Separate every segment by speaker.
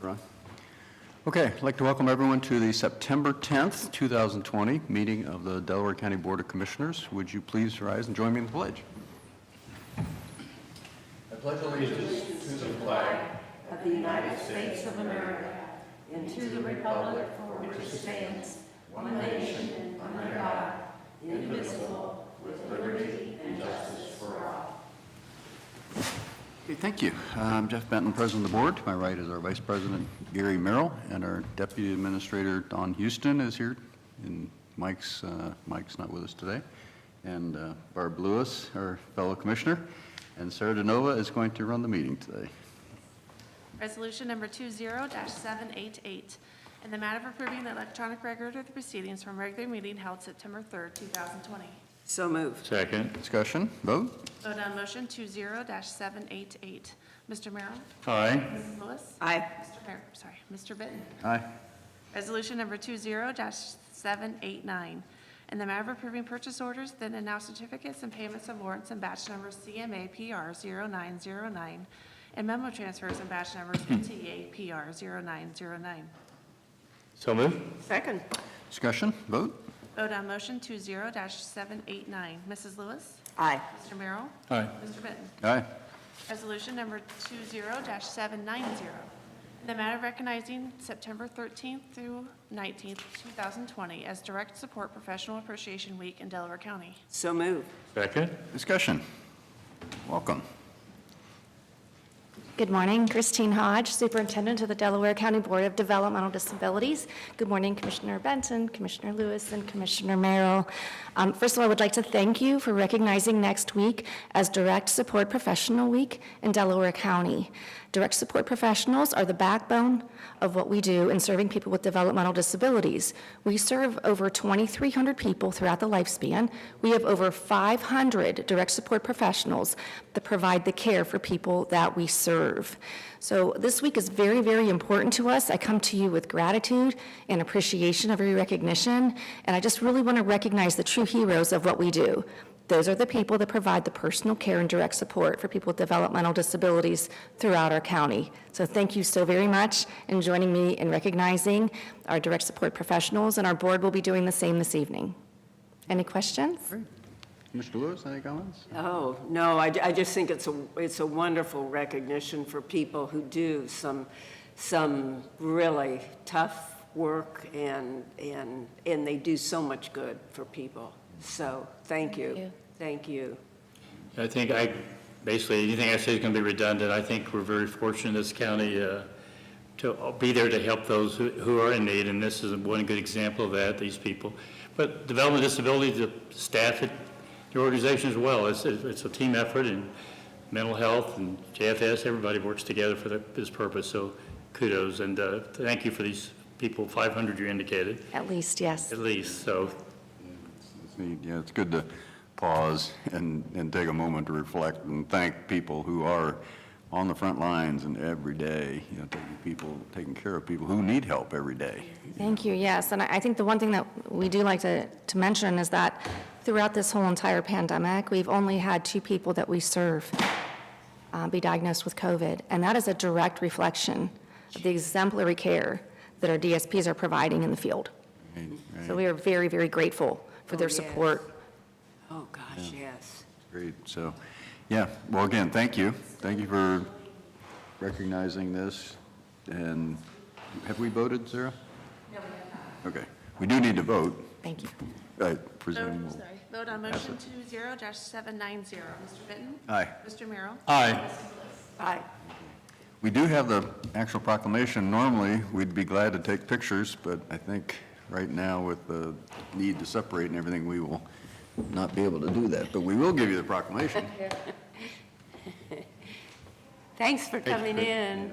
Speaker 1: Ron? Okay, I'd like to welcome everyone to the September 10th, 2020 meeting of the Delaware County Board of Commissioners. Would you please rise and join me in the pledge? I pledge allegiance to the flag
Speaker 2: of the United States of America and to the republic for which it stands, one nation, under God, indivisible, with liberty and justice for all.
Speaker 1: Okay, thank you. I'm Jeff Benton, President of the Board. To my right is our Vice President, Gary Merrill, and our Deputy Administrator, Don Houston, is here. And Mike's not with us today. And Barb Lewis, our fellow commissioner. And Sarah DeNova is going to run the meeting today.
Speaker 3: Resolution number 20-788, in the matter of approving the electronic record of the proceedings from regular meeting held September 3rd, 2020.
Speaker 2: So moved.
Speaker 4: Second.
Speaker 1: Discussion, vote.
Speaker 3: Vote on motion 20-788. Mr. Merrill?
Speaker 4: Aye.
Speaker 3: Mrs. Lewis?
Speaker 2: Aye.
Speaker 3: Mr. Benton?
Speaker 1: Aye.
Speaker 3: Resolution number 20-789, in the matter of approving purchase orders, then and now certificates and payments of warrants and batch numbers CMA PR 0909, and memo transfers and batch numbers NTA PR 0909.
Speaker 4: So moved.
Speaker 2: Second.
Speaker 1: Discussion, vote.
Speaker 3: Vote on motion 20-789. Mrs. Lewis?
Speaker 2: Aye.
Speaker 3: Mr. Merrill?
Speaker 4: Aye.
Speaker 3: Mr. Benton?
Speaker 1: Aye.
Speaker 3: Resolution number 20-790, in the matter of recognizing September 13th through 19th, 2020 as Direct Support Professional Appreciation Week in Delaware County.
Speaker 2: So moved.
Speaker 4: Second.
Speaker 1: Discussion. Welcome.
Speaker 5: Good morning, Christine Hodge, Superintendent of the Delaware County Board of Developmental Disabilities. Good morning, Commissioner Benton, Commissioner Lewis, and Commissioner Merrill. First of all, I would like to thank you for recognizing next week as Direct Support Professional Week in Delaware County. Direct support professionals are the backbone of what we do in serving people with developmental disabilities. We serve over 2,300 people throughout the lifespan. We have over 500 direct support professionals that provide the care for people that we serve. So this week is very, very important to us. I come to you with gratitude and appreciation of your recognition, and I just really want to recognize the true heroes of what we do. Those are the people that provide the personal care and direct support for people with developmental disabilities throughout our county. So thank you so very much in joining me in recognizing our direct support professionals, and our board will be doing the same this evening. Any questions?
Speaker 1: Great. Mr. Lewis, any comments?
Speaker 2: Oh, no, I just think it's a wonderful recognition for people who do some really tough work, and they do so much good for people. So thank you. Thank you.
Speaker 4: I think basically anything I say is going to be redundant. I think we're very fortunate in this county to be there to help those who are in need, and this is one good example of that, these people. But development disability, the staff at your organization as well, it's a team effort, and mental health and JFS, everybody works together for this purpose, so kudos, and thank you for these people, 500 you indicated.
Speaker 5: At least, yes.
Speaker 4: At least, so.
Speaker 1: It's neat. Yeah, it's good to pause and take a moment to reflect and thank people who are on the front lines and every day, taking care of people who need help every day.
Speaker 5: Thank you, yes. And I think the one thing that we do like to mention is that throughout this whole entire pandemic, we've only had 2 people that we serve be diagnosed with COVID. And that is a direct reflection of the exemplary care that our DSPs are providing in the field.
Speaker 1: Right.
Speaker 5: So we are very, very grateful for their support.
Speaker 2: Oh, gosh, yes.
Speaker 1: Great. So, yeah. Well, again, thank you. Thank you for recognizing this. And have we voted, Sarah?
Speaker 3: No, we have not.
Speaker 1: Okay. We do need to vote.
Speaker 5: Thank you.
Speaker 1: I presume.
Speaker 3: Vote on motion 20-790. Mr. Benton?
Speaker 1: Aye.
Speaker 3: Mr. Merrill?
Speaker 4: Aye.
Speaker 2: Aye.
Speaker 1: We do have the actual proclamation. Normally, we'd be glad to take pictures, but I think right now with the need to separate and everything, we will not be able to do that. But we will give you the proclamation.
Speaker 2: Thanks for coming in.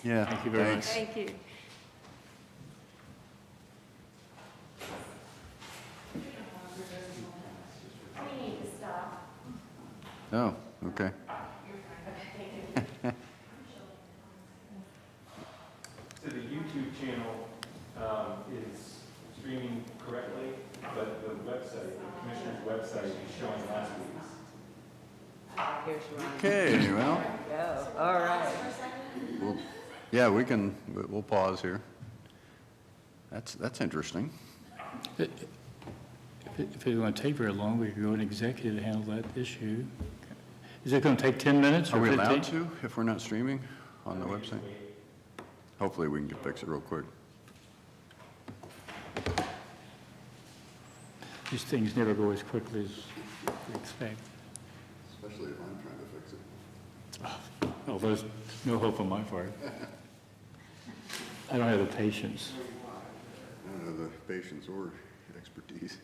Speaker 1: Yeah.
Speaker 4: Thank you very much.
Speaker 2: Thank you.
Speaker 1: Oh, okay.
Speaker 6: So the YouTube channel is streaming correctly, but the website, the commissioner's website is showing last week's.
Speaker 2: Here's Ron.
Speaker 1: Okay, well,
Speaker 2: Go.
Speaker 1: Yeah, we'll pause here. That's interesting.
Speaker 4: If it's going to take very long, we could go in executive to handle that issue. Is it going to take 10 minutes
Speaker 1: Are
Speaker 4: or
Speaker 1: we
Speaker 4: 15?
Speaker 1: allowed to if we're not streaming on the website? Hopefully we can fix it real quick.
Speaker 4: These things never go as quickly as we expect.
Speaker 1: Especially if I'm trying to fix it.
Speaker 4: Oh, there's no hope on my part. I don't have the patience.
Speaker 1: I don't know the patience or expertise.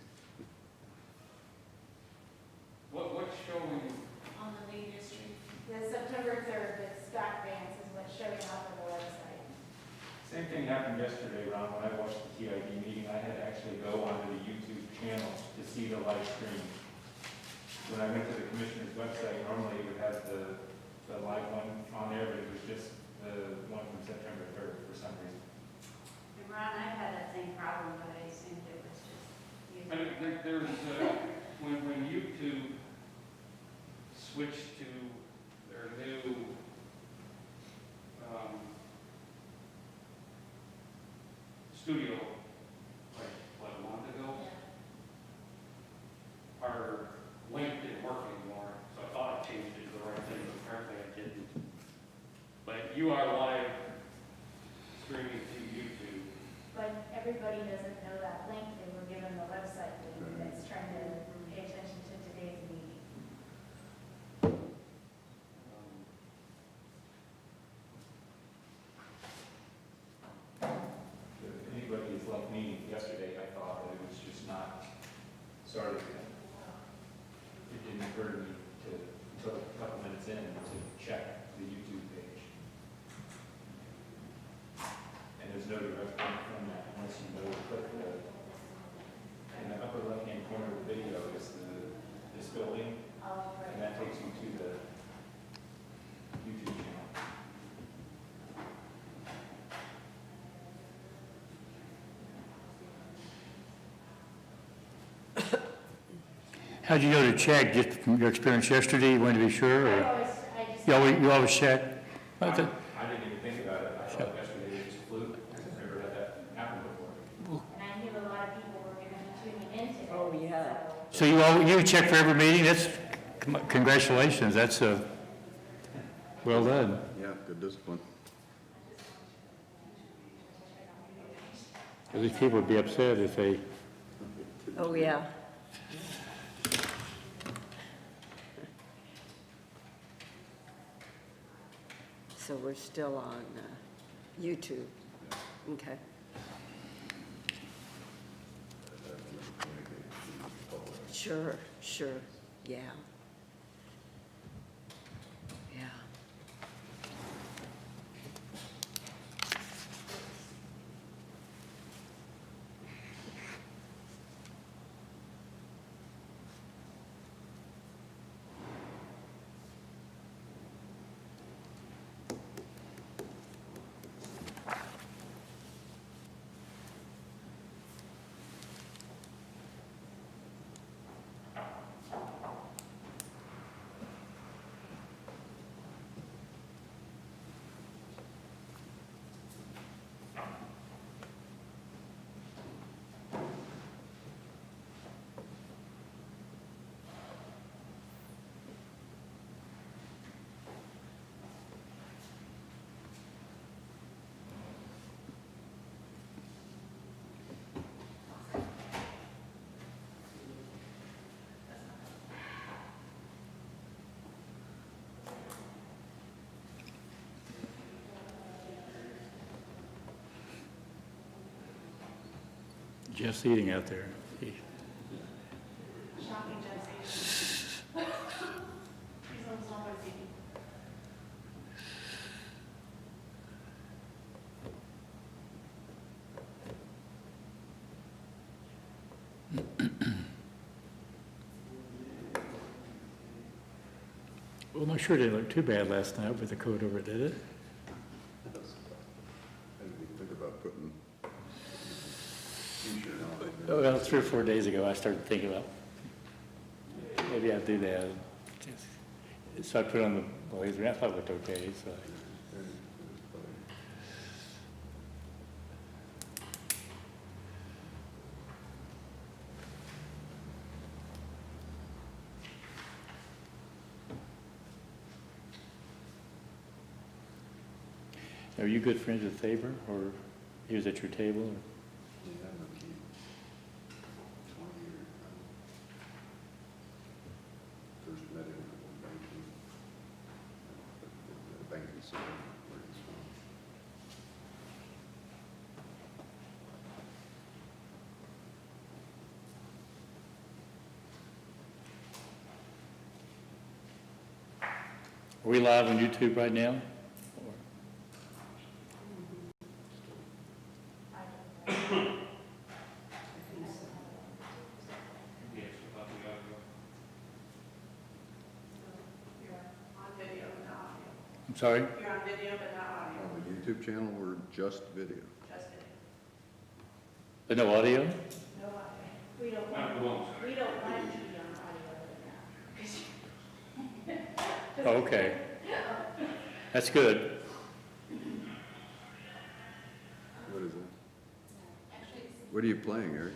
Speaker 6: What's showing?
Speaker 7: On the media stream. The September 3rd, the Scott Vance is what's showing up on the website.
Speaker 6: Same thing happened yesterday, Ron, when I watched the TID meeting. I had to actually go onto the YouTube channel to see the live stream. When I went to the commissioner's website, normally it would have the live one on there, but it was just the one from September 3rd for some reason.
Speaker 7: And Ron, I had that same problem, but I assumed it was just you.
Speaker 6: But there's, when YouTube switched to their new, studio, like, what, a month ago? Our link didn't work anymore, so I thought I changed it to the right thing, but apparently I didn't. But you are live streaming to YouTube.
Speaker 7: But everybody doesn't know that link. They were given the website link that's trying to pay attention to today's meeting.
Speaker 6: If anybody is like me, yesterday I thought that it was just not started yet. It didn't occur to me until a couple minutes in to check the YouTube page. And there's no direct link from that unless you know to click in the upper left-hand corner of the video is this building, and that takes you to the YouTube channel.
Speaker 4: How'd you go to check, just from your experience yesterday, you wanted to be sure, or you always check?
Speaker 6: I didn't even think about it. I thought yesterday it was a fluke. I've never had that happen before.
Speaker 7: And I knew a lot of people were going to be tuning into it.
Speaker 2: Oh, yeah.
Speaker 4: So you check for every meeting? That's, congratulations, that's well done.
Speaker 1: Yeah, good discipline.
Speaker 4: These people would be upset if they,
Speaker 2: Oh, yeah. So we're still on YouTube. Okay. Sure, yeah. Yeah.
Speaker 4: just eating out there.
Speaker 7: Shocking, Jesse. These ones always eating.
Speaker 4: Well, my shirt didn't look too bad last night with the coat over it, did it?
Speaker 1: I didn't even think about putting t-shirt on.
Speaker 4: Well, 3 or 4 days ago, I started thinking about, maybe I'll do that. So I put on the blazer, and I thought it looked okay, so. Are you good friends with Faber, or he was at your table? Or?
Speaker 1: First met him in banking center where he's from.
Speaker 4: Are we live on YouTube right now? I'm sorry?
Speaker 3: You're on video, but not audio.
Speaker 1: On the YouTube channel, we're just video.
Speaker 3: Just video.
Speaker 4: But no audio?
Speaker 7: No, we don't want you to be on audio right now.
Speaker 4: Oh, okay. That's good.
Speaker 1: What is it? What are you playing, Eric?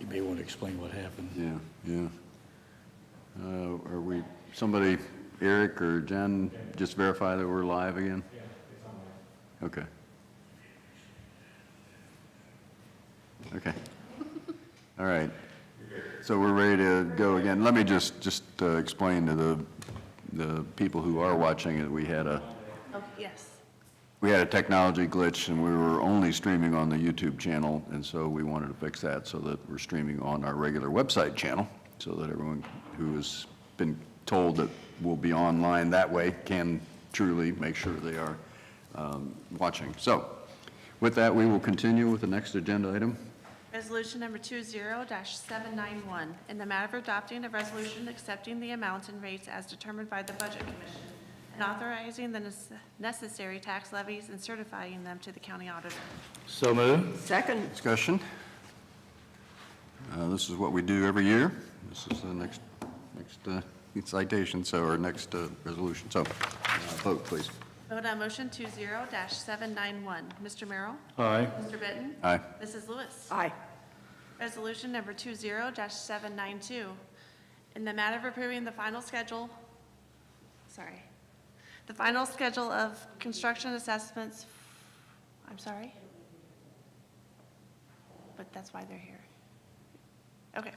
Speaker 4: You may want to explain what happened.
Speaker 1: Yeah. Are we, somebody, Eric or Jen, just verify that we're live again?
Speaker 6: Yeah, it's on there.
Speaker 1: Okay. Okay. All right. So we're ready to go again. Let me just explain to the people who are watching that we had a
Speaker 3: Yes.
Speaker 1: technology glitch and we were only streaming on the YouTube channel, and so we wanted to fix that so that we're streaming on our regular website channel so that everyone who has been told that we'll be online that way can truly make sure they are watching. So with that, we will continue with the next agenda item.
Speaker 3: Resolution number 20-791, in the matter of adopting a resolution accepting the amounts and rates as determined by the Budget Commission and authorizing the necessary tax levies and certifying them to the county auditor.
Speaker 4: So moved.
Speaker 2: Second.
Speaker 1: Discussion. This is what we do every year. This is the next citation, so our next resolution. So vote, please.
Speaker 3: Vote on motion 20-791. Mr. Merrill?
Speaker 4: Aye.
Speaker 3: Mr. Benton?
Speaker 1: Aye.
Speaker 3: Mrs. Lewis?
Speaker 2: Aye.
Speaker 3: Resolution number 20-792, in the matter of approving the final schedule of construction assessments, but that's why they're here. Okay,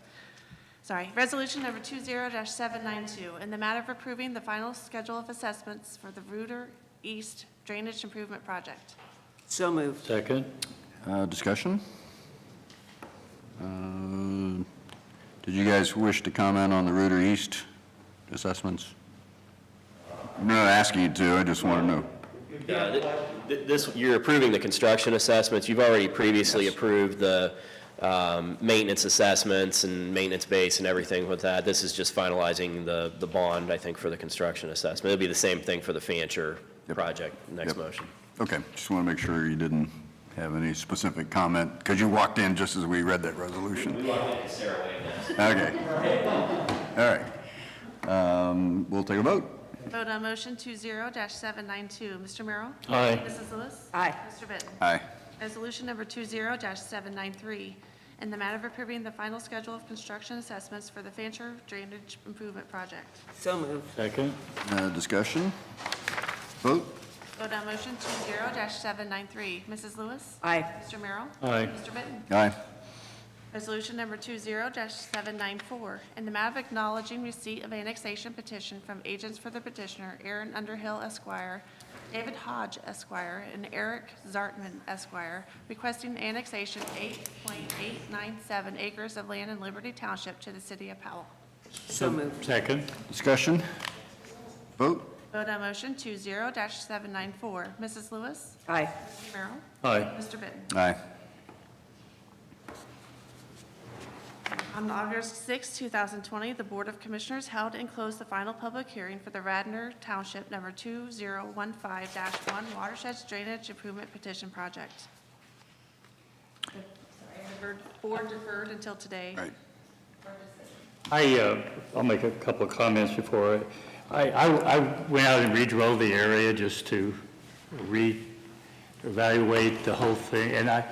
Speaker 3: sorry. Resolution number 20-792, in the matter of approving the final schedule of assessments for the Reuter East Drainage Improvement Project.
Speaker 2: So moved.
Speaker 4: Second.
Speaker 1: Discussion. Did you guys wish to comment on the Reuter East assessments? I'm not asking you to, I just want to know.
Speaker 8: This, you're approving the construction assessments. You've already previously approved the maintenance assessments and maintenance base and everything with that. This is just finalizing the bond, I think, for the construction assessment. It'll be the same thing for the Fancher project, next
Speaker 1: Yep.
Speaker 8: motion.
Speaker 1: Okay, just want to make sure you didn't have any specific comment, because you walked in just as we read that resolution. We walked in Sarah Wayne. Okay. All right. We'll take a vote.
Speaker 3: Vote on motion 20-792. Mr. Merrill?
Speaker 4: Aye.
Speaker 3: Mrs. Lewis?
Speaker 2: Aye.
Speaker 3: Mr. Benton?
Speaker 1: Aye.
Speaker 3: Resolution number 20-793, in the matter of approving the final schedule of construction assessments for the Fancher Drainage Improvement Project.
Speaker 2: So moved.
Speaker 4: Second.
Speaker 1: Discussion? Vote?
Speaker 3: Vote on motion 20-793. Mrs. Lewis?
Speaker 2: Aye.
Speaker 3: Mr. Merrill?
Speaker 4: Aye.
Speaker 3: Mr. Benton?
Speaker 1: Aye.
Speaker 3: Resolution number 20-794, in the matter of acknowledging receipt of annexation petition from agents for the petitioner, Aaron Underhill Esquire, David Hodge Esquire, and Eric Zartman Esquire, requesting annexation 8.897 acres of land in Liberty Township to the city of Powell.
Speaker 2: So moved.
Speaker 4: Second.
Speaker 1: Discussion? Vote?
Speaker 3: Vote on motion 20-794. Mrs. Lewis?
Speaker 2: Aye.
Speaker 3: Mr. Merrill?
Speaker 4: Aye.
Speaker 3: Mr. Benton?
Speaker 1: Aye.
Speaker 3: On August 6, 2020, the Board of Commissioners held and closed the final public hearing for the Radnor Township Number 2015-1 Watersheds Drainage Improvement Petition Project. The board deferred until today.
Speaker 1: Right.
Speaker 4: I'll make a couple of comments before I went out and redrilled the area just to reevaluate the whole thing. And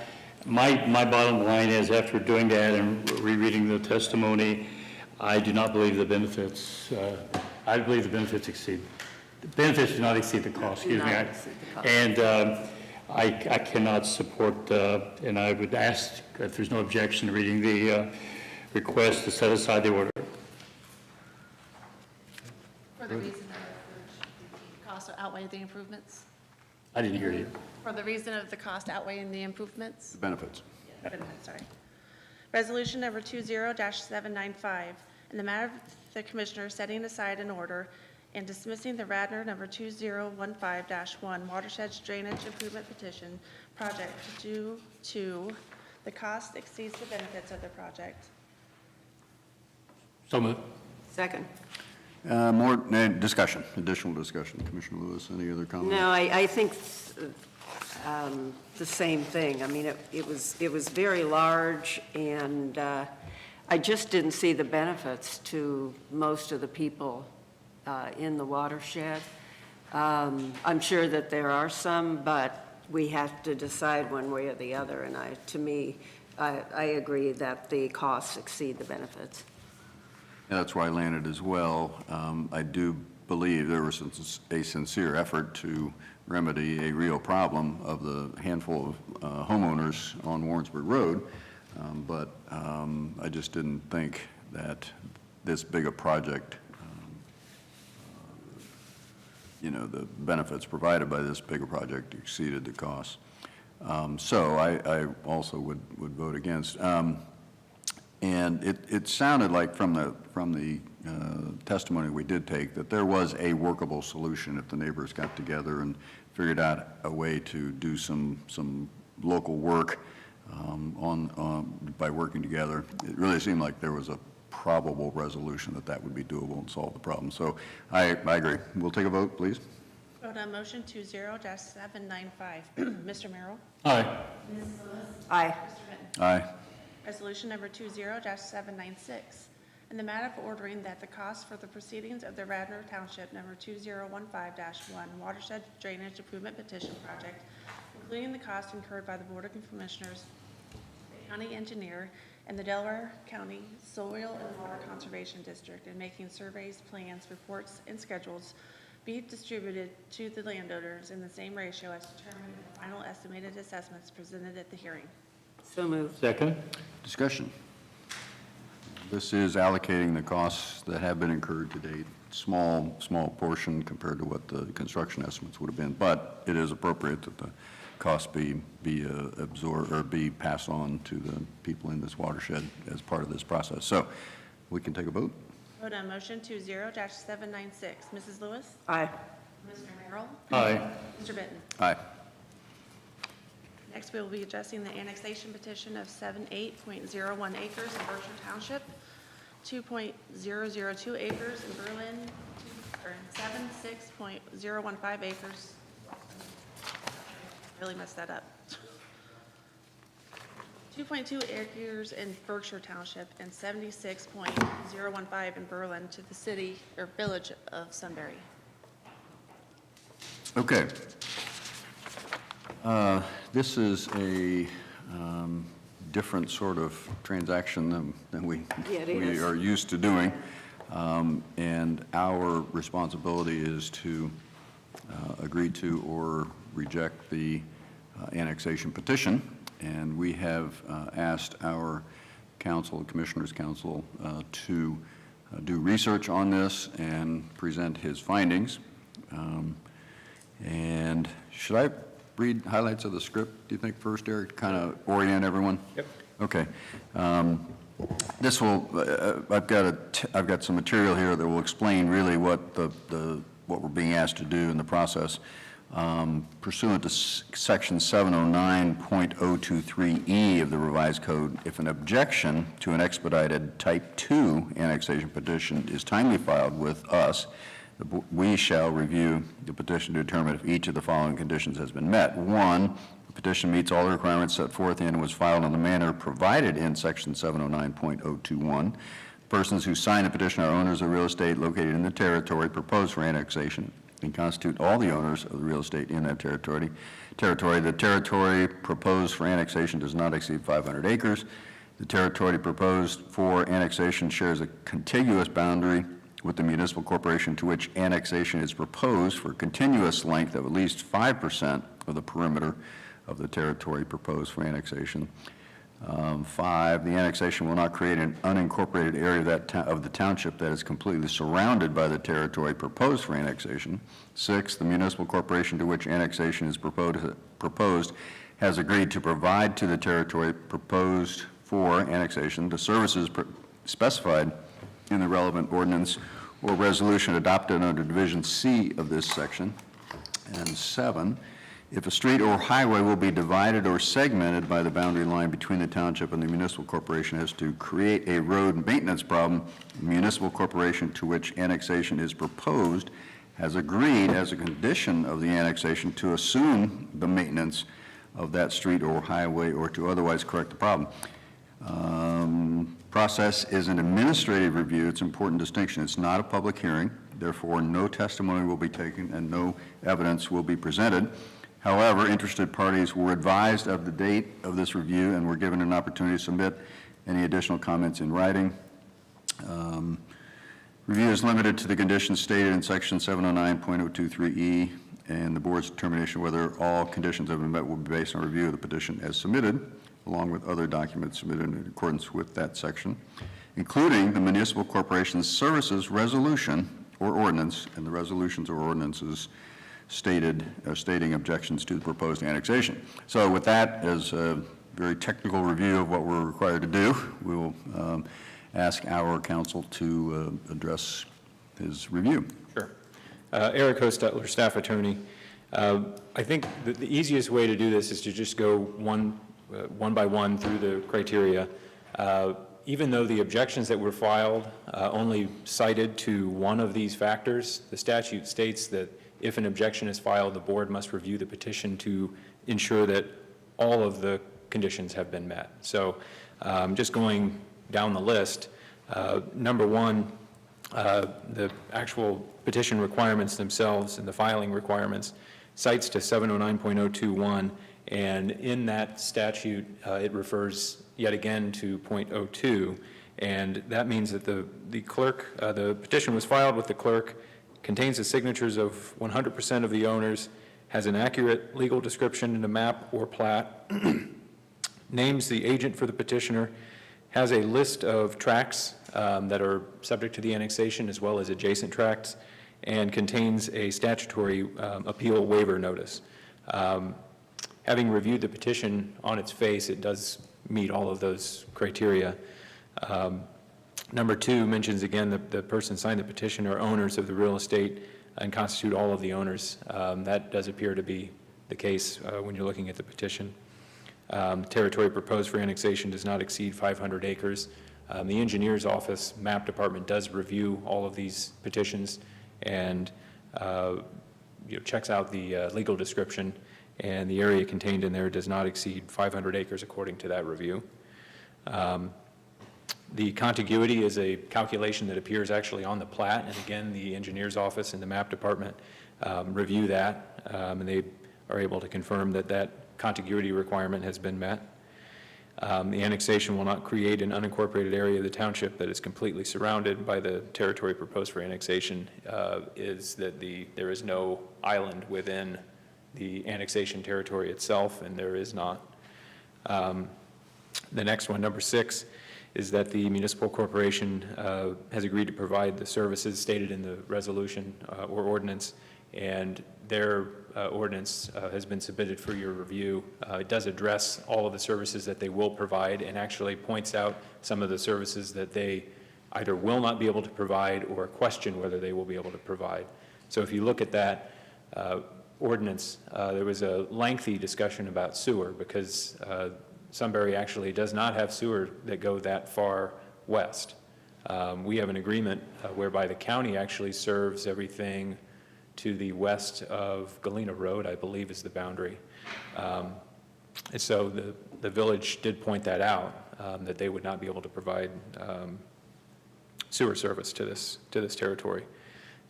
Speaker 4: my bottom line is, after doing that and rereading the testimony, I do not believe the benefits, I believe the benefits do not exceed the cost, excuse me.
Speaker 2: Not exceed the cost.
Speaker 4: And I cannot support, and I would ask, if there's no objection, to reading the request to set aside the order.
Speaker 3: For the reason that the cost outweigh the improvements?
Speaker 4: I didn't hear you.
Speaker 3: For the reason of the cost outweighing the improvements?
Speaker 1: The benefits.
Speaker 3: Sorry. Resolution number 20-795, in the matter of the Commissioner setting aside an order and dismissing the Radnor number 2015-1 Watersheds Drainage Improvement Petition Project due to the cost exceeds the benefits of the project.
Speaker 4: So moved.
Speaker 2: Second.
Speaker 1: More discussion, additional discussion. Commissioner Lewis, any other comments?
Speaker 2: No, I think the same thing. I mean, it was very large, and I just didn't see the benefits to most of the people in the watershed. I'm sure that there are some, but we have to decide one way or the other, and to me, I agree that the costs exceed the benefits.
Speaker 1: Yeah, that's where I landed as well. I do believe there was a sincere effort to remedy a real problem of the handful of homeowners on Warrensburg Road, but I just didn't think that this big a project, the benefits provided by this bigger project exceeded the costs. So I also would vote against. And it sounded like from the testimony we did take that there was a workable solution if the neighbors got together and figured out a way to do some local work by working together. It really seemed like there was a probable resolution that would be doable and solve the problem. So I agree. We'll take a vote, please.
Speaker 3: Vote on motion 20-795. Mr. Merrill?
Speaker 4: Aye.
Speaker 2: Aye.
Speaker 3: Mr. Benton?
Speaker 1: Aye.
Speaker 3: Resolution number 20-796, in the matter of ordering that the cost for the proceedings of the Radnor Township number 2015-1 Watershed Drainage Improvement Petition Project, including the cost incurred by the Board of Commissioners, the county engineer, and the Delaware County Soil and Water Conservation District in making surveys, plans, reports, and schedules, be distributed to the landowners in the same ratio as determined in the final estimated assessments presented at the hearing.
Speaker 2: So moved.
Speaker 4: Second.
Speaker 1: Discussion. This is allocating the costs that have been incurred to date, small portion compared to what the construction estimates would have been, but it is appropriate that the costs be absorbed or be passed on to the people in this watershed as part of this process. So we can take a vote.
Speaker 3: Vote on motion 20-796. Mrs. Lewis?
Speaker 2: Aye.
Speaker 3: Mr. Merrill?
Speaker 4: Aye.
Speaker 3: Mr. Benton?
Speaker 1: Aye.
Speaker 3: Next, we will be addressing the annexation petition of 78.01 acres in Berkshire Township, 2.002 acres in Berlin, and 76.015 acres. Really messed that up. 2.2 acres in Berkshire Township and 76.015 in Berlin to the city or village of Sunbury.
Speaker 1: Okay. This is a different sort of transaction than we
Speaker 2: Yeah, it
Speaker 1: we
Speaker 2: is.
Speaker 1: are used to doing. And our responsibility is to agree to or reject the annexation petition. And we have asked our council, Commissioners' Council, to do research on this and present his findings. And should I read highlights of the script, do you think, first, Eric, to kind of orient everyone?
Speaker 6: Yep.
Speaker 1: Okay. This will, I've got some material here that will explain really what what we're being asked to do in the process. Pursuant to Section 709.023E of the revised code, if an objection to an expedited Type 2 annexation petition is timely filed with us, we shall review the petition to determine if each of the following conditions has been met. 1, the petition meets all the requirements set forth in and was filed in the manner provided in Section 709.021. Persons who sign the petition are owners of real estate located in the territory proposed for annexation and constitute all the owners of the real estate in that territory. The territory proposed for annexation does not exceed 500 acres. The territory proposed for annexation shares a contiguous boundary with the municipal corporation to which annexation is proposed for a continuous length of at least 5% of the perimeter of the territory proposed for annexation. 5, the annexation will not create an unincorporated area of the township that is completely surrounded by the territory proposed for annexation. 6, the municipal corporation to which annexation is proposed has agreed to provide to the territory proposed for annexation the services specified in the relevant ordinance or resolution adopted under Division C of this section. And 7, if a street or highway will be divided or segmented by the boundary line between the township and the municipal corporation as to create a road maintenance problem, the municipal corporation to which annexation is proposed has agreed as a condition of the annexation to assume the maintenance of that street or highway or to otherwise correct the problem. Process is an administrative review. It's an important distinction. It's not a public hearing. Therefore, no testimony will be taken and no evidence will be presented. However, interested parties were advised of the date of this review and were given an opportunity to submit any additional comments in writing. Review is limited to the conditions stated in Section 709.023E, and the board's determination whether all conditions have been met will be based on review of the petition as submitted, along with other documents submitted in accordance with that section, including the municipal corporation's services resolution or ordinance, and the resolutions or ordinances stating objections to the proposed annexation. So with that, as a very technical review of what we're required to do, we will ask our counsel to address his review.
Speaker 9: Sure. Eric Hostetler, staff attorney. I think the easiest way to do this is to just go one by one through the criteria. Even though the objections that were filed only cited to one of these factors, the statute states that if an objection is filed, the board must review the petition to ensure that all of the conditions have been met. So just going down the list, number 1, the actual petition requirements themselves and the filing requirements cites to 709.021, and in that statute it refers yet again to .02, and that means that the clerk, the petition was filed with the clerk, contains the signatures of 100% of the owners, has an accurate legal description in a map or plat, names the agent for the petitioner, has a list of tracts that are subject to the annexation as well as adjacent tracts, and contains a statutory appeal waiver notice. Having reviewed the petition on its face, it does meet all of those criteria. Number 2 mentions again that the person signed the petition are owners of the real estate and constitute all of the owners. That does appear to be the case when you're looking at the petition. Territory proposed for annexation does not exceed 500 acres. The engineer's office map department does review all of these petitions and checks out the legal description, and the area contained in there does not exceed 500 acres according to that review. The contiguity is a calculation that appears actually on the plat, and again, the engineer's office and the map department review that, and they are able to confirm that that contiguity requirement has been met. The annexation will not create an unincorporated area of the township that is completely surrounded by the territory proposed for annexation, is that there is no island within the annexation territory itself, and there is not. The next one, number 6, is that the municipal corporation has agreed to provide the services stated in the resolution or ordinance, and their ordinance has been submitted for your review. It does address all of the services that they will provide and actually points out some of the services that they either will not be able to provide or question whether they will be able to provide. So if you look at that ordinance, there was a lengthy discussion about sewer because Sunbury actually does not have sewer that go that far west. We have an agreement whereby the county actually serves everything to the west of Galena Road, I believe is the boundary. And so the village did point that out, that they would not be able to provide sewer service to this territory.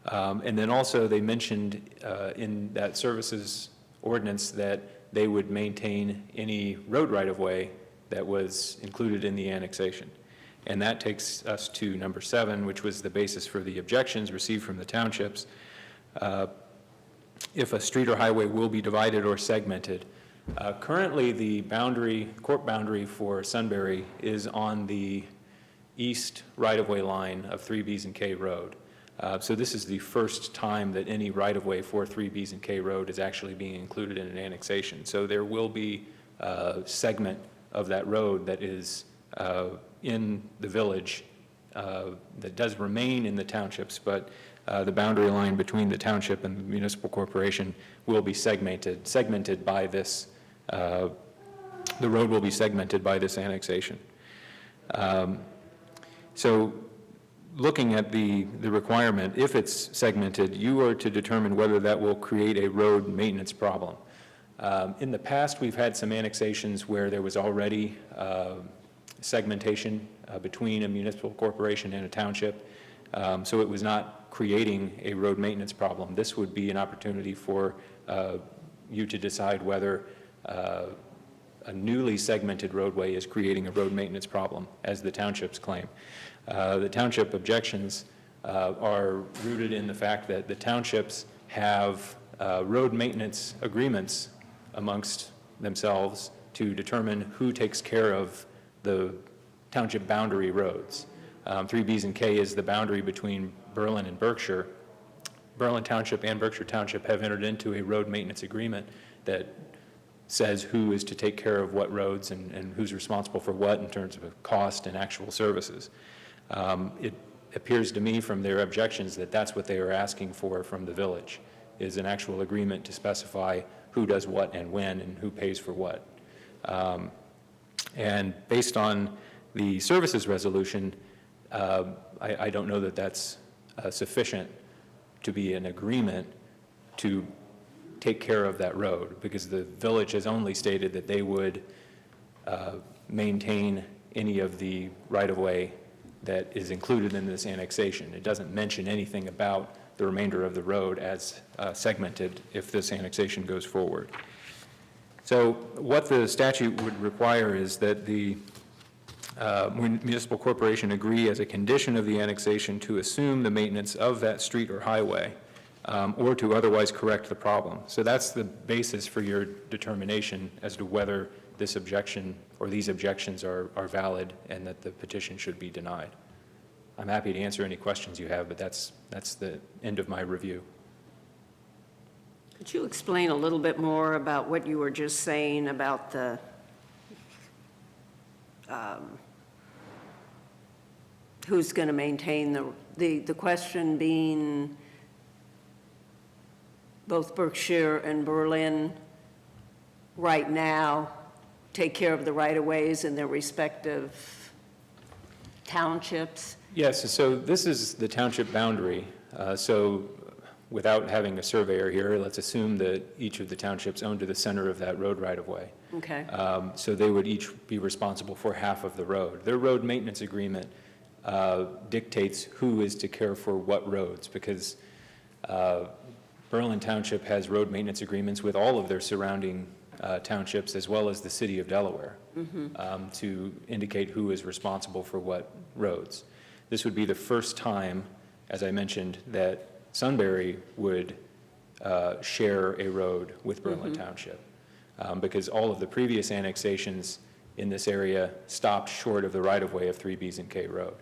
Speaker 9: And then also they mentioned in that services ordinance that they would maintain any road right-of-way that was included in the annexation. And that takes us to number 7, which was the basis for the objections received from the townships. If a street or highway will be divided or segmented. Currently, the court boundary for Sunbury is on the east right-of-way line of 3Bs and K Road. So this is the first time that any right-of-way for 3Bs and K Road is actually being included in an annexation. So there will be a segment of that road that is in the village that does remain in the townships, but the boundary line between the township and the municipal corporation will be segmented by this, the road will be segmented by this annexation. So looking at the requirement, if it's segmented, you are to determine whether that will create a road maintenance problem. In the past, we've had some annexations where there was already segmentation between a municipal corporation and a township, so it was not creating a road maintenance problem. This would be an opportunity for you to decide whether a newly segmented roadway is creating a road maintenance problem, as the townships claim. The township objections are rooted in the fact that the townships have road maintenance agreements amongst themselves to determine who takes care of the township boundary roads. 3Bs and K is the boundary between Berlin and Berkshire. Berlin Township and Berkshire Township have entered into a road maintenance agreement that says who is to take care of what roads and who's responsible for what in terms of cost and actual services. It appears to me from their objections that that's what they are asking for from the village, is an actual agreement to specify who does what and when and who pays for what. And based on the services resolution, I don't know that that's sufficient to be an agreement to take care of that road, because the village has only stated that they would maintain any of the right-of-way that is included in this annexation. It doesn't mention anything about the remainder of the road as segmented if this annexation goes forward. So what the statute would require is that the municipal corporation agree as a condition of the annexation to assume the maintenance of that street or highway, or to otherwise correct the problem. So that's the basis for your determination as to whether this objection or these objections are valid and that the petition should be denied. I'm happy to answer any questions you have, but that's the end of my review.
Speaker 2: Could you explain a little bit more about what you were just saying about the who's going to maintain the question being both Berkshire and Berlin right now take care of the right-of-ways in their respective townships?
Speaker 9: Yes, so this is the township boundary. So without having a surveyor here, let's assume that each of the townships own to the center of that road right-of-way.
Speaker 2: Okay.
Speaker 9: So they would each be responsible for half of the road. Their road maintenance agreement dictates who is to care for what roads, because Berlin Township has road maintenance agreements with all of their surrounding townships as well as the city of Delaware to indicate who is responsible for what roads. This would be the first time, as I mentioned, that Sunbury would share a road with Berlin Township, because all of the previous annexations in this area stopped short of the right-of-way of 3Bs and K Road.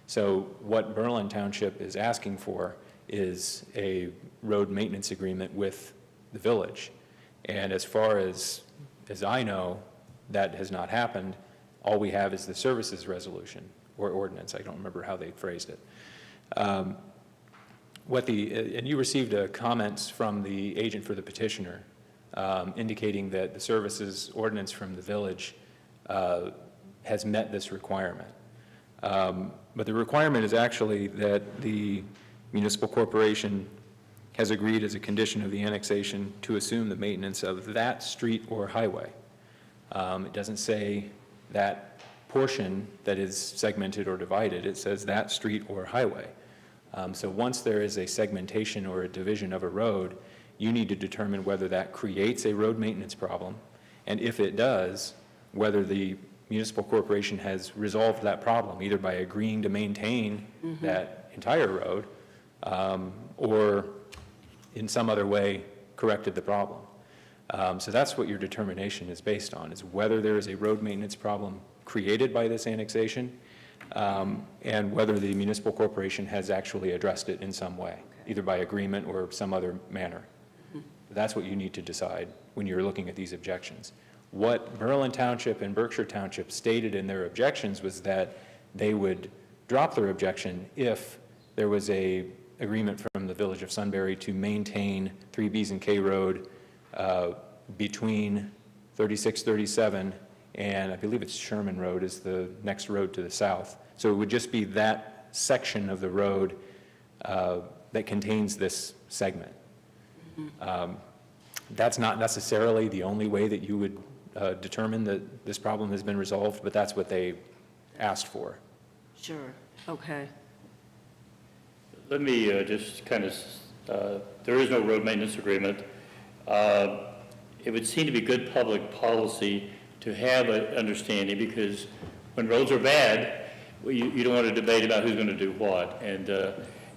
Speaker 9: So what Berlin Township is asking for is a road maintenance agreement with the village. And as far as I know, that has not happened. All we have is the services resolution or ordinance. I don't remember how they phrased it. And you received comments from the agent for the petitioner indicating that the services ordinance from the village has met this requirement. But the requirement is actually that the municipal corporation has agreed as a condition of the annexation to assume the maintenance of that street or highway. It doesn't say that portion that is segmented or divided. It says that street or highway. So once there is a segmentation or a division of a road, you need to determine whether that creates a road maintenance problem, and if it does, whether the municipal corporation has resolved that problem, either by agreeing to maintain that entire road, or in some other way corrected the problem. So that's what your determination is based on, is whether there is a road maintenance problem created by this annexation, and whether the municipal corporation has actually addressed it in some way, either by agreement or some other manner. That's what you need to decide when you're looking at these objections. What Berlin Township and Berkshire Township stated in their objections was that they would drop their objection if there was a agreement from the village of Sunbury to maintain 3Bs and K Road between 3637 and I believe it's Sherman Road is the next road to the south. So it would just be that section of the road that contains this segment. That's not necessarily the only way that you would determine that this problem has been resolved, but that's what they asked for.
Speaker 2: Sure, okay.
Speaker 4: Let me just kind of, there is no road maintenance agreement. It would seem to be good public policy to have an understanding, because when roads are bad, well, you don't want to debate about who's going to do what. And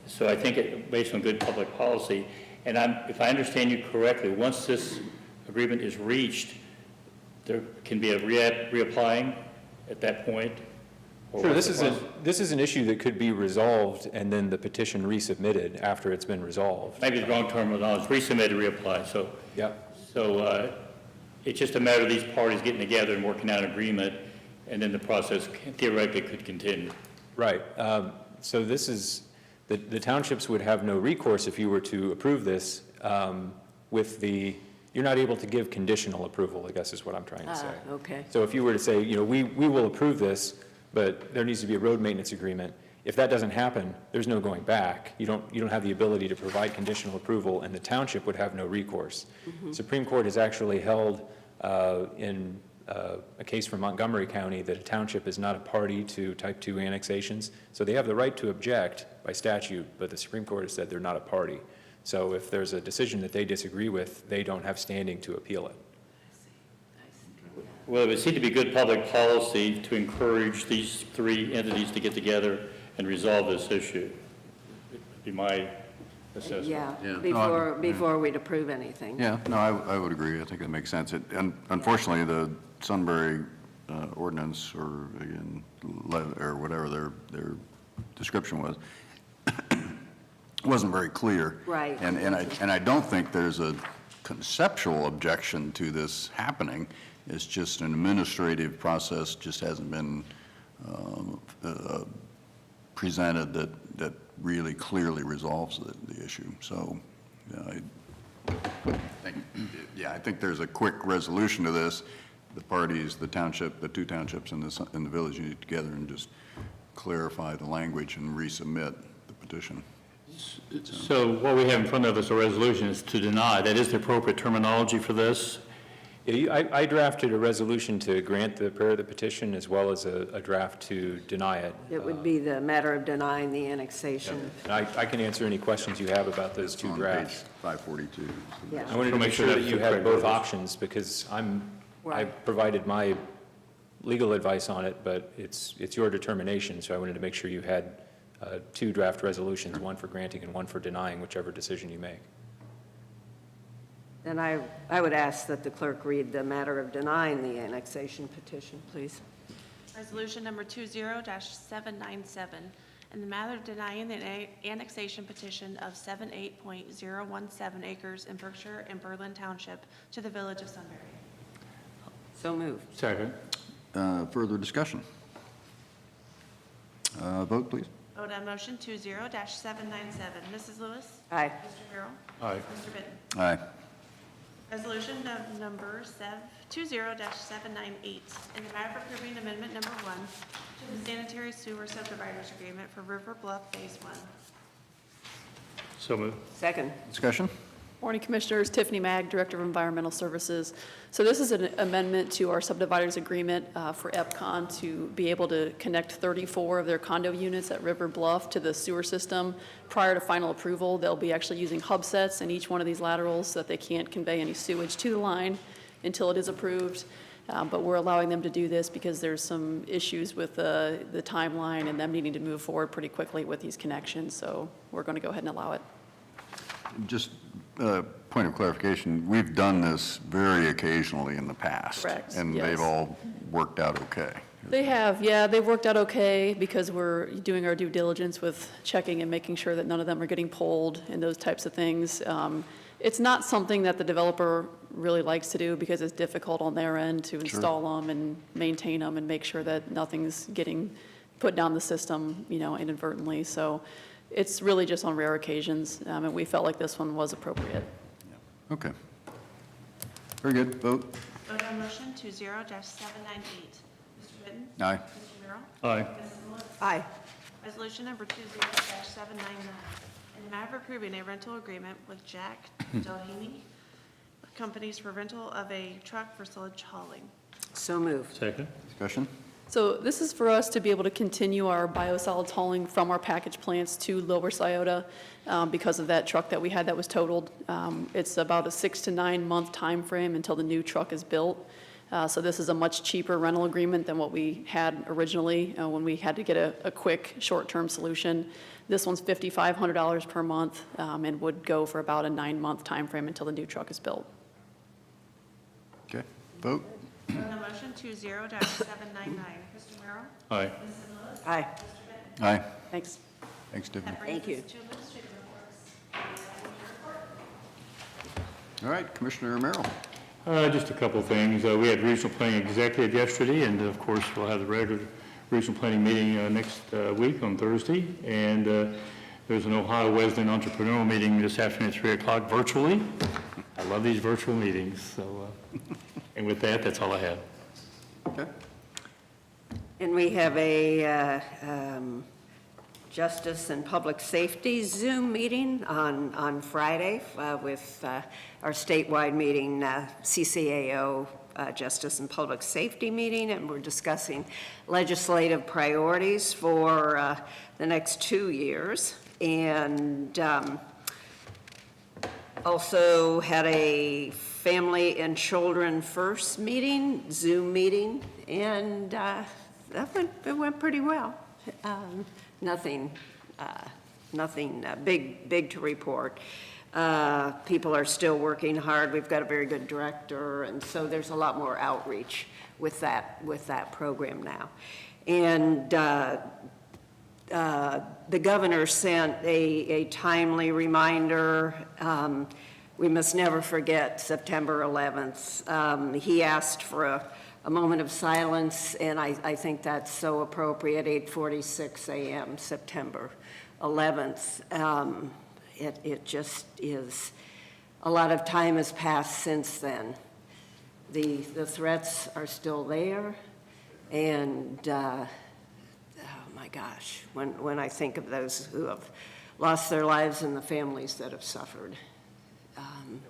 Speaker 4: so I think based on good public policy, and if I understand you correctly, once this agreement is reached, there can be a reapplying at that point?
Speaker 9: Sure, this is an issue that could be resolved and then the petition resubmitted after it's been resolved.
Speaker 4: Maybe the wrong terminology, resubmitted, reapply. So,
Speaker 9: Yep.
Speaker 4: so it's just a matter of these parties getting together and working out an agreement, and then the process theoretically could continue.
Speaker 9: Right. So this is, the townships would have no recourse if you were to approve this with the, you're not able to give conditional approval, I guess is what I'm trying to say.
Speaker 2: Okay.
Speaker 9: So if you were to say, you know, we will approve this, but there needs to be a road maintenance agreement, if that doesn't happen, there's no going back. You don't have the ability to provide conditional approval, and the township would have no recourse. Supreme Court has actually held in a case from Montgomery County that a township is not a party to type 2 annexations, so they have the right to object by statute, but the Supreme Court has said they're not a party. So if there's a decision that they disagree with, they don't have standing to appeal it.
Speaker 4: Well, it would seem to be good public policy to encourage these three entities to get together and resolve this issue. Would be my assessment.
Speaker 2: Yeah,
Speaker 1: Yeah.
Speaker 2: before we'd approve anything.
Speaker 1: Yeah, no, I would agree. I think that makes sense. And unfortunately, the Sunbury ordinance or whatever their description was, wasn't very clear.
Speaker 2: Right.
Speaker 1: And I don't think there's a conceptual objection to this happening. It's just an administrative process, just hasn't been presented that really clearly resolves the issue. So, I think there's a quick resolution to this. The parties, the township, the two townships in the village, you get together and just clarify the language and resubmit the petition.
Speaker 4: So what we have in front of us, a resolution, is to deny. That is the appropriate terminology for this.
Speaker 9: I drafted a resolution to grant the prayer of the petition as well as a draft to deny it.
Speaker 2: It would be the matter of denying the annexation.
Speaker 9: And I can answer any questions you have about those two
Speaker 1: On
Speaker 9: drafts.
Speaker 1: page 542.
Speaker 2: Yeah.
Speaker 9: I wanted to make sure that you had both options because I
Speaker 2: Right.
Speaker 9: provided my legal advice on it, but it's your determination, so I wanted to make sure you had two draft resolutions, one for granting and one for denying, whichever decision you make.
Speaker 2: And I would ask that the clerk read the matter of denying the annexation petition, please.
Speaker 3: Resolution number 20-797, in the matter of denying the annexation petition of 78.017 acres in Berkshire and Berlin Township to the Village of Sunbury.
Speaker 2: So moved.
Speaker 4: Second.
Speaker 1: Further discussion? Vote, please.
Speaker 3: Vote on motion 20-797. Mrs. Lewis?
Speaker 2: Aye.
Speaker 3: Mr. Merrill?
Speaker 4: Aye.
Speaker 3: Mr. Benton?
Speaker 1: Aye.
Speaker 3: Resolution number 20-798, in the matter of approving amendment number 1 to the sanitary sewer subdividers agreement for River Bluff Phase 1.
Speaker 4: So moved.
Speaker 2: Second.
Speaker 1: Discussion?
Speaker 10: Morning, Commissioners. Tiffany Mag, Director of Environmental Services. So this is an amendment to our subdividers agreement for EPCON to be able to connect 34 of their condo units at River Bluff to the sewer system. Prior to final approval, they'll be actually using hub sets in each one of these laterals so that they can't convey any sewage to the line until it is approved. But we're allowing them to do this because there's some issues with the timeline and them needing to move forward pretty quickly with these connections. So we're going to go ahead and allow it.
Speaker 1: Just point of clarification, we've done this very occasionally in the past.
Speaker 10: Correct,
Speaker 1: And
Speaker 10: yes.
Speaker 1: they've all worked out okay.
Speaker 10: They have, yeah, they've worked out okay because we're doing our due diligence with checking and making sure that none of them are getting pulled and those types of things. It's not something that the developer really likes to do because it's difficult on their end to install them and maintain them and make sure that nothing's getting put down the system, inadvertently. So it's really just on rare occasions, and we felt like this one was appropriate.
Speaker 1: Okay. Very good. Vote?
Speaker 3: Vote on motion 20-798. Mr. Benton?
Speaker 1: Aye.
Speaker 3: Mr. Merrill?
Speaker 4: Aye.
Speaker 3: Mrs. Lewis?
Speaker 2: Aye.
Speaker 3: Resolution number 20-799, in the matter of approving a rental agreement with Jack Delhaney Companies for rental of a truck for sludge hauling.
Speaker 2: So moved.
Speaker 4: Second.
Speaker 1: Discussion?
Speaker 10: So this is for us to be able to continue our biosolids hauling from our package plants to Lower Scioto because of that truck that we had that was totaled. It's about a 6 to 9 month time frame until the new truck is built. So this is a much cheaper rental agreement than what we had originally when we had to get a quick short-term solution. This one's $5,500 per month and would go for about a 9 month time frame until the new truck is built.
Speaker 1: Okay. Vote?
Speaker 3: Vote on motion 20-799. Mr. Merrill?
Speaker 4: Aye.
Speaker 3: Mrs. Lewis?
Speaker 2: Aye.
Speaker 3: Mr. Benton?
Speaker 1: Aye.
Speaker 10: Thanks.
Speaker 1: Thanks, Tiffany.
Speaker 3: That brings
Speaker 2: Thank you.
Speaker 3: us to administrative reports.
Speaker 1: All right, Commissioner Merrill.
Speaker 4: Just a couple of things. We had regional planning executive yesterday, and of course, we'll have the regular regional planning meeting next week on Thursday. And there's an Ohio Wesleyan entrepreneurial meeting this afternoon at 3 o'clock virtually. I love these virtual meetings. So, and with that, that's all I have.
Speaker 1: Okay.
Speaker 2: And we have a Justice and Public Safety Zoom meeting on Friday with our statewide meeting, CCAO Justice and Public Safety meeting, and we're discussing legislative priorities for the next 2 years. And also had a Family and Children First meeting, Zoom meeting, and it went pretty well. Nothing big to report. People are still working hard. We've got a very good director, and so there's a lot more outreach with that program now. And the governor sent a timely reminder. We must never forget September 11th. He asked for a moment of silence, and I think that's so appropriate, 8:46 a.m., September 11th. It just is, a lot of time has passed since then. The threats are still there, and oh my gosh, when I think of those who have lost their lives and the families that have suffered,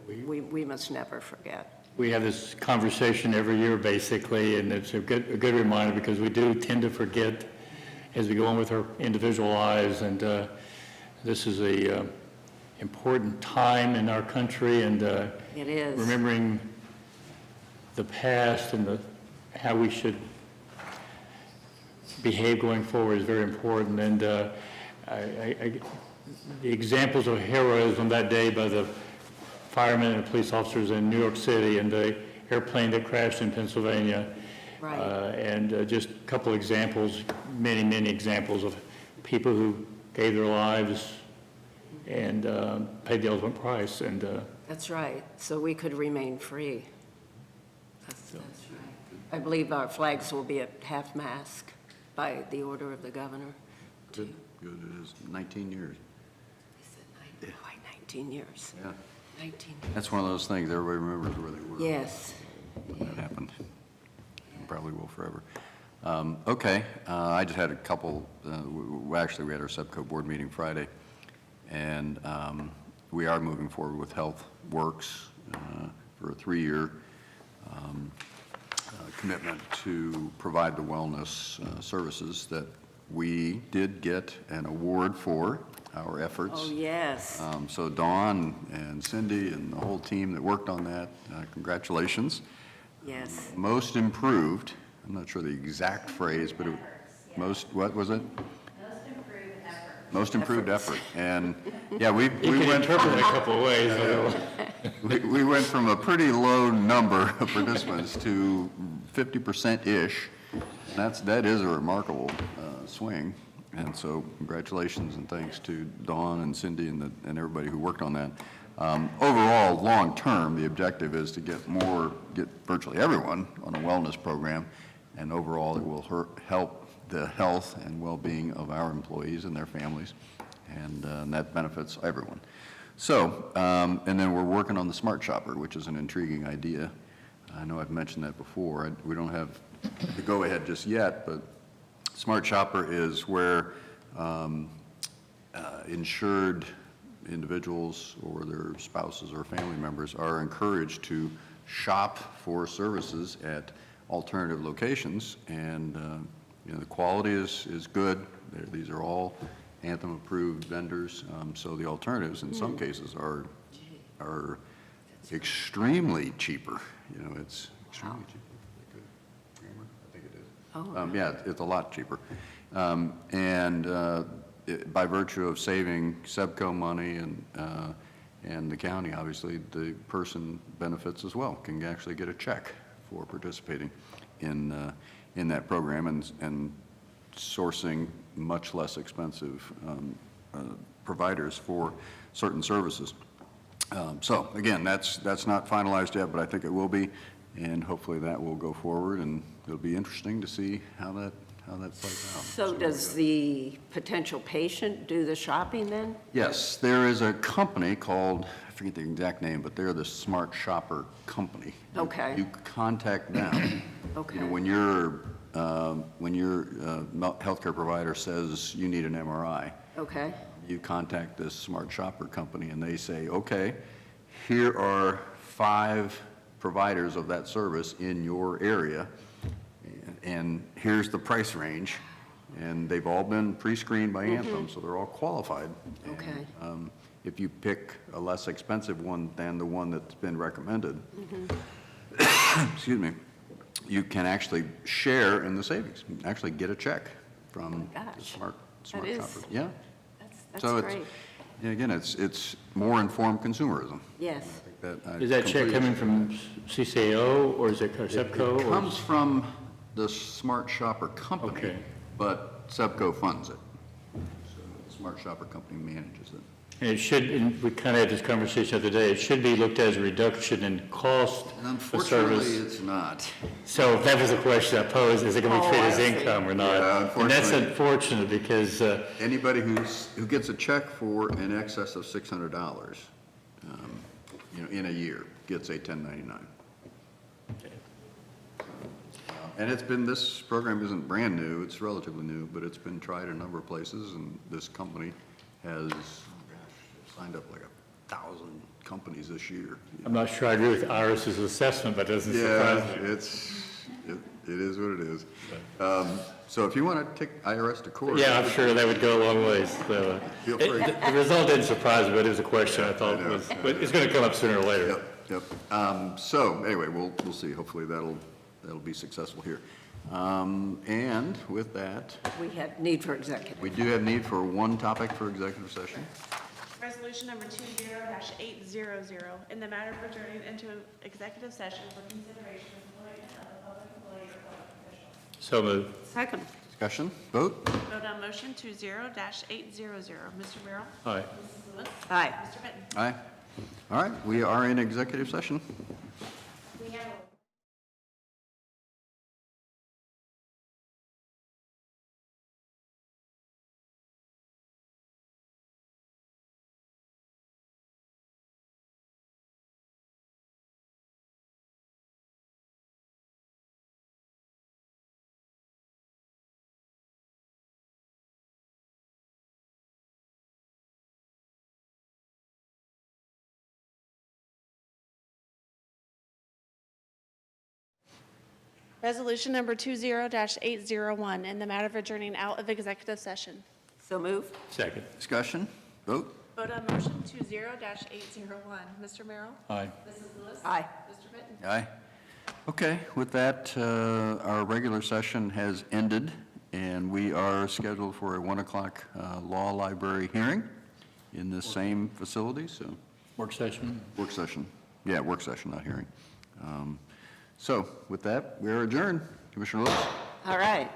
Speaker 2: we must never forget.
Speaker 4: we have this conversation every year, basically, and it's a good reminder, because we do tend to forget as we go on with our individual lives, and this is a important time in our country, and
Speaker 2: It is.
Speaker 4: remembering the past and how we should behave going forward is very important. And the examples of heroism that day by the firemen and police officers in New York City, and the airplane that crashed in Pennsylvania.
Speaker 2: Right.
Speaker 4: And just a couple examples, many examples of people who gave their lives and paid the ultimate price. And
Speaker 2: That's right, so we could remain free. That's right. I believe our flags will be at half-mast by the order of the governor.
Speaker 1: Good, it is 19 years.
Speaker 2: He said 19 years.
Speaker 1: Yeah.
Speaker 2: 19 years.
Speaker 1: That's one of those things, everybody remembers where they were.
Speaker 2: Yes.
Speaker 1: When that happened. And probably will forever. Okay, I just had a couple, actually, we had our SEPCO board meeting Friday, and we are moving forward with Health Works for a 3-year commitment to provide the wellness services that we did get an award for our efforts.
Speaker 2: Oh, yes.
Speaker 1: So Dawn and Cindy and the whole team that worked on that, congratulations.
Speaker 2: Yes.
Speaker 1: Most improved, I'm not sure the exact phrase, but what was it?
Speaker 7: Most improved effort.
Speaker 1: Most improved effort. And, yeah, we
Speaker 4: you can
Speaker 1: went
Speaker 4: interpret it a
Speaker 1: from,
Speaker 4: couple of ways.
Speaker 1: we went from a pretty low number of participants to 50%-ish. That is a remarkable swing. And so congratulations and thanks to Dawn and Cindy and everybody who worked on that. Overall, long-term, the objective is to get virtually everyone on a wellness program, and overall, it will help the health and well-being of our employees and their families, and that benefits everyone. So, and then we're working on the Smart Shopper, which is an intriguing idea. I know I've mentioned that before. We don't have the go-ahead just yet, but Smart Shopper is where insured individuals or their spouses or family members are encouraged to shop for services at alternative locations, and the quality is good. These are all Anthem-approved vendors, so the alternatives in some cases are extremely cheaper. It's extremely cheaper. Is that good grammar? I think it is.
Speaker 2: Oh.
Speaker 1: Yeah, it's a lot cheaper. By virtue of saving SEPCO money and the county, obviously, the person benefits as well, can actually get a check for participating in that program and sourcing much less expensive providers for certain services. So again, that's not finalized yet, but I think it will be, and hopefully that will go forward, and it'll be interesting to see how that plays out.
Speaker 2: So does the potential patient do the shopping then?
Speaker 1: Yes, there is a company called, I forget the exact name, but they're the Smart Shopper company.
Speaker 2: Okay.
Speaker 1: You contact them.
Speaker 2: Okay.
Speaker 1: When your healthcare provider says you need an MRI,
Speaker 2: Okay,
Speaker 1: you contact this Smart Shopper company, and they say, okay, here are 5 providers of that service in your area, and here's the price range, and they've all been pre-screened by Anthem, so they're all qualified.
Speaker 2: Okay.
Speaker 1: And, if you pick a less expensive one than the one that's been recommended, excuse me, you can actually share in the savings, actually get a check from the
Speaker 2: gosh.
Speaker 1: Smart
Speaker 2: That is-
Speaker 1: Shopper. Yeah.
Speaker 2: that's
Speaker 1: So
Speaker 2: great.
Speaker 1: again, it's more informed consumerism.
Speaker 2: Yes.
Speaker 4: Is that check coming from CCAO, or is it SEPCO?
Speaker 1: It comes from the Smart Shopper company,
Speaker 4: Okay.
Speaker 1: but SEPCO funds it. So the Smart Shopper company manages it.
Speaker 4: And it should, and we kind of had this conversation the other day, it should be looked at as a reduction in cost
Speaker 1: And
Speaker 4: of
Speaker 1: unfortunately,
Speaker 4: service.
Speaker 1: it's not.
Speaker 4: So that was the question I posed, is it going to be
Speaker 2: Oh,
Speaker 4: treated
Speaker 2: I
Speaker 4: as
Speaker 2: see.
Speaker 4: income or not?
Speaker 1: Yeah,
Speaker 4: And that's
Speaker 1: unfortunately.
Speaker 4: unfortunate, because
Speaker 1: Anybody who gets a check for in excess of $600, in a year, gets a 1099. And this program isn't brand new, it's relatively new, but it's been tried a number of places, and this company has, signed up like 1,000 companies this year.
Speaker 4: I'm not sure I agree with Iris's assessment, but it doesn't surprise me.
Speaker 1: It is what it is. So if you want to take IRS to court.
Speaker 4: Yeah, I'm sure that would go a long ways. So,
Speaker 1: Feel free.
Speaker 4: the result didn't surprise me, but it was a question I thought was, but it's going to come up sooner or later.
Speaker 1: Yep. So anyway, we'll see. Hopefully that'll be successful here. And with that,
Speaker 2: We have need for executive.
Speaker 1: we do have need for one topic for executive session.
Speaker 3: Resolution number 20-800, in the matter of adjourning into executive session for consideration of employment of a public employee or public official.
Speaker 4: So moved.
Speaker 2: Second.
Speaker 1: Discussion, vote?
Speaker 3: Vote on motion 20-800. Mr. Merrill?
Speaker 4: Aye.
Speaker 3: Mrs. Lewis?
Speaker 2: Aye.
Speaker 3: Mr. Benton?
Speaker 1: Aye. All right, we are in executive session.
Speaker 7: We have a
Speaker 3: Resolution number 20-801, in the matter of adjourning out of executive session.
Speaker 2: So move.
Speaker 4: Second.
Speaker 1: Discussion, vote?
Speaker 3: Vote on motion 20-801. Mr. Merrill?
Speaker 4: Aye.
Speaker 3: Mrs. Lewis?
Speaker 2: Aye.
Speaker 3: Mr. Benton?
Speaker 1: Aye. Okay, with that, our regular session has ended, and we are scheduled for a 1 o'clock law library hearing in this same facility, so,
Speaker 4: Work session.
Speaker 1: work session. Yeah, work session, not hearing. So with that, we are adjourned. Commissioner Lewis?
Speaker 2: All right.